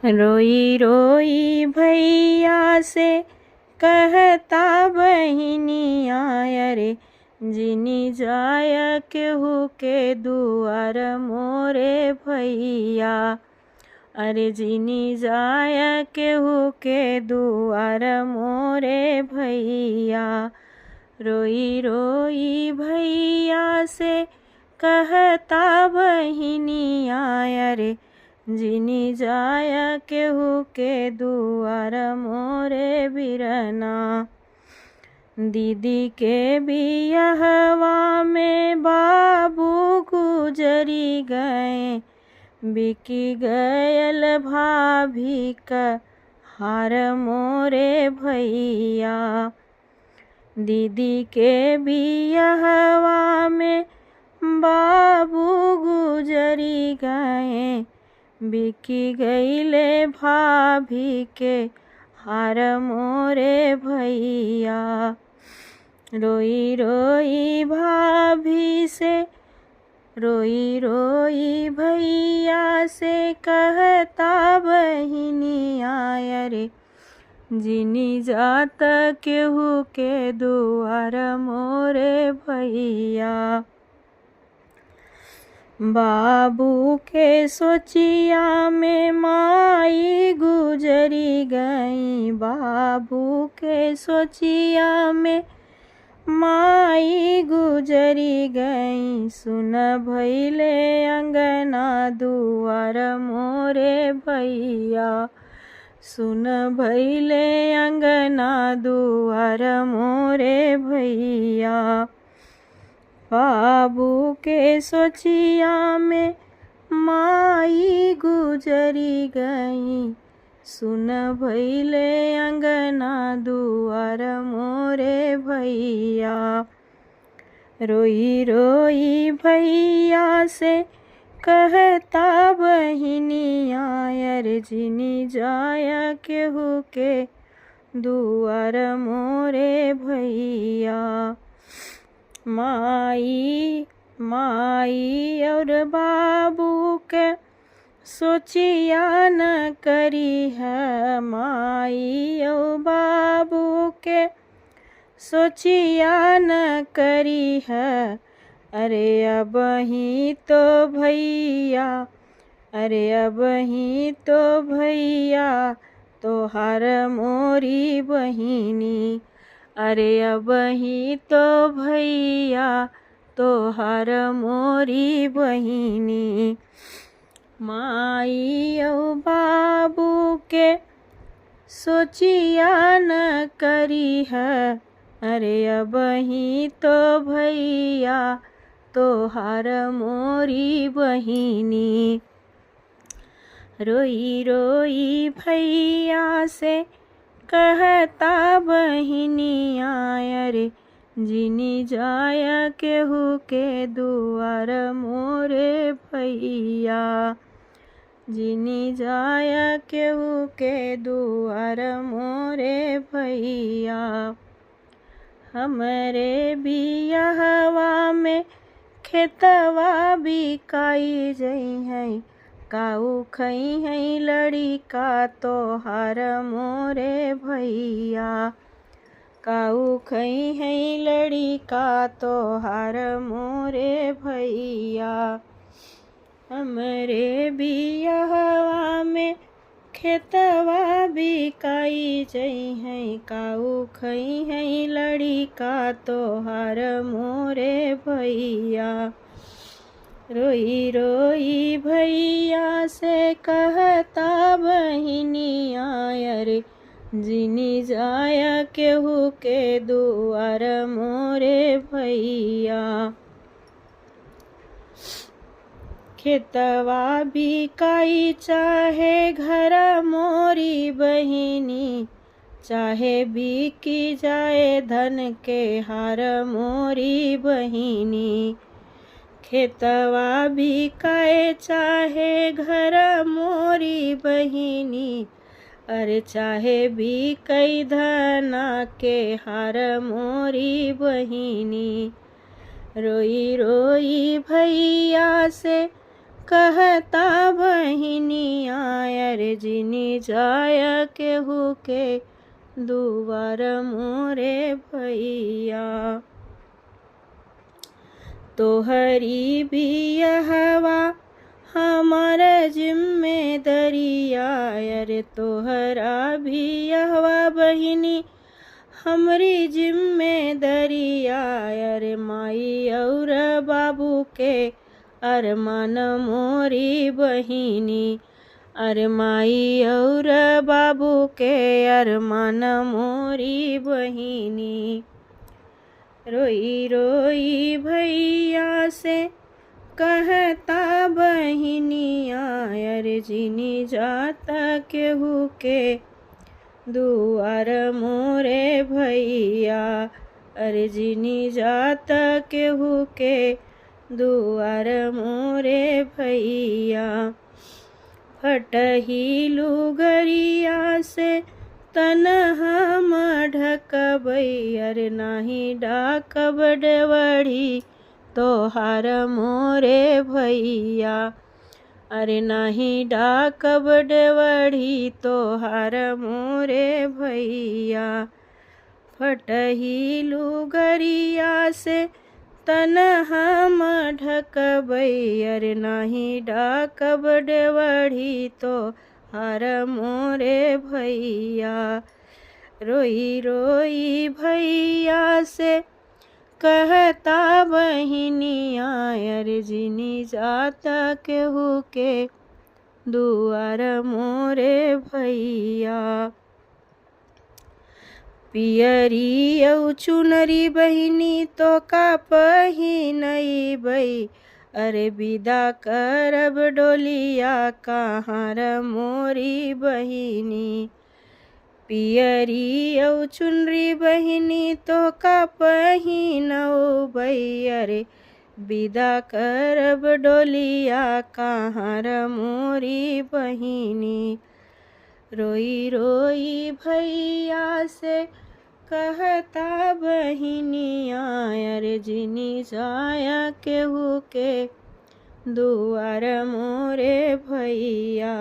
रोई रोई भैया से कहता बहिनिया रे, जिनी जाय केहू के दुआर मोरे भैया। अरे जिनी जाय केहू के दुआर मोरे भैया। रोई रोई भैया से कहता बहिनिया रे, जिनी जाय केहू के दुआर मोरे बिरना। दीदी के बियहवा में बाबू गुजरी गए, बिकी गयल भाभी का हार मोरे भैया। दीदी के बियहवा में बाबू गुजरी गए, बिकी गईले भाभी के हार मोरे भैया। रोई रोई भाभी से, रोई रोई भैया से कहता बहिनिया रे, जिनी जात केहू के दुआर मोरे भैया। बाबू के सोचिया में माई गुजरी गई, बाबू के सोचिया में माई गुजरी गई। सुन भैले अंगना दुआर मोरे भैया, सुन भैले अंगना दुआर मोरे भैया। बाबू के सोचिया में माई गुजरी गई, सुन भैले अंगना दुआर मोरे भैया। रोई रोई भैया से कहता बहिनिया रे, जिनी जाय केहू के दुआर मोरे भैया। माई माई और बाबू के सोचिया न करी है, माई और बाबू के सोचिया न करी है। अरे अब ही तो भैया, अरे अब ही तो भैया तोहार मोरी बहिनी। अरे अब ही तो भैया तोहार मोरी बहिनी। माई और बाबू के सोचिया न करी है, अरे अब ही तो भैया तोहार मोरी बहिनी। रोई रोई भैया से कहता बहिनिया रे, जिनी जाय केहू के दुआर मोरे भैया। जिनी जाय केहू के दुआर मोरे भैया। हमरे बियहवा में खेतवा बिकाई जई है, काऊ खई है लड़िका तोहार मोरे भैया। काऊ खई है लड़िका तोहार मोरे भैया। हमरे बियहवा में खेतवा बिकाई जई है, काऊ खई है लड़िका तोहार मोरे भैया। रोई रोई भैया से कहता बहिनिया रे, जिनी जाय केहू के दुआर मोरे भैया। खेतवा बिकाई चाहे घर मोरी बहिनी, चाहे बिकी जाए धन के हार मोरी बहिनी। खेतवा बिकाए चाहे घर मोरी बहिनी, अरे चाहे बिकई धना के हार मोरी बहिनी। रोई रोई भैया से कहता बहिनिया अर्जिनी जाय केहू के दुआर मोरे भैया। तोहरी बियहवा हमार जिम्मेदरिया अरे तोहरा बियहवा बहिनी हमरी जिम्मेदरिया अरे माई और बाबू के अरमान मोरी बहिनी अरे माई और बाबू के अरमान मोरी बहिनी। रोई रोई भैया से कहता बहिनिया अर्जिनी जाता केहू के दुआर मोरे भैया अर्जिनी जाता केहू के दुआर मोरे भैया। फटही लुगरिया से तन हम ढकबै अरे नाही डाकब डेवढ़ी तोहार मोरे भैया अरे नाही डाकब डेवढ़ी तोहार मोरे भैया। फटही लुगरिया से तन हम ढकबै अरे नाही डाकब डेवढ़ी तोहार मोरे भैया। रोई रोई भैया से कहता बहिनिया अर्जिनी जाता केहू के दुआर मोरे भैया। पियरी औ चुनरी बहिनी तो का पहिनबै अरे विदा करब डोलिया कहाँ मोरी बहिनी। पियरी औ चुनरी बहिनी तो का पहिनबै अरे विदा करब डोलिया कहाँ मोरी बहिनी। रोई रोई भैया से कहता बहिनिया अर्जिनी जाया केहू के दुआर मोरे भैया।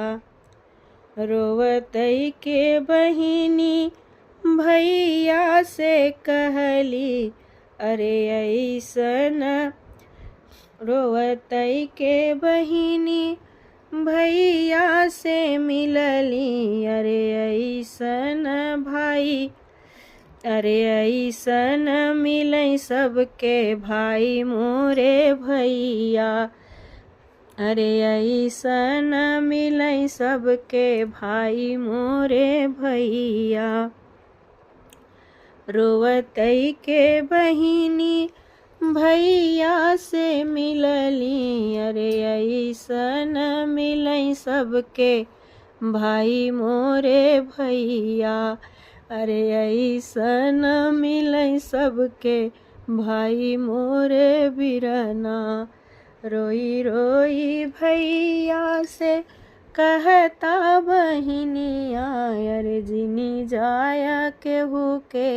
रोवतई के बहिनी भैया से कहली अरे ऐसन रोवतई के बहिनी भैया से मिलली अरे ऐसन भाई अरे ऐसन मिलै सबके भाई मोरे भैया अरे ऐसन मिलै सबके भाई मोरे भैया। रोवतई के बहिनी भैया से मिलली अरे ऐसन मिलै सबके भाई मोरे भैया अरे ऐसन मिलै सबके भाई मोरे बिरना। रोई रोई भैया से कहता बहिनिया अर्जिनी जाया केहू के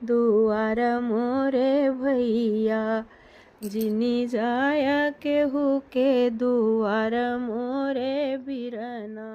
दुआर मोरे भैया जिनी जाया केहू के दुआर मोरे बिरना।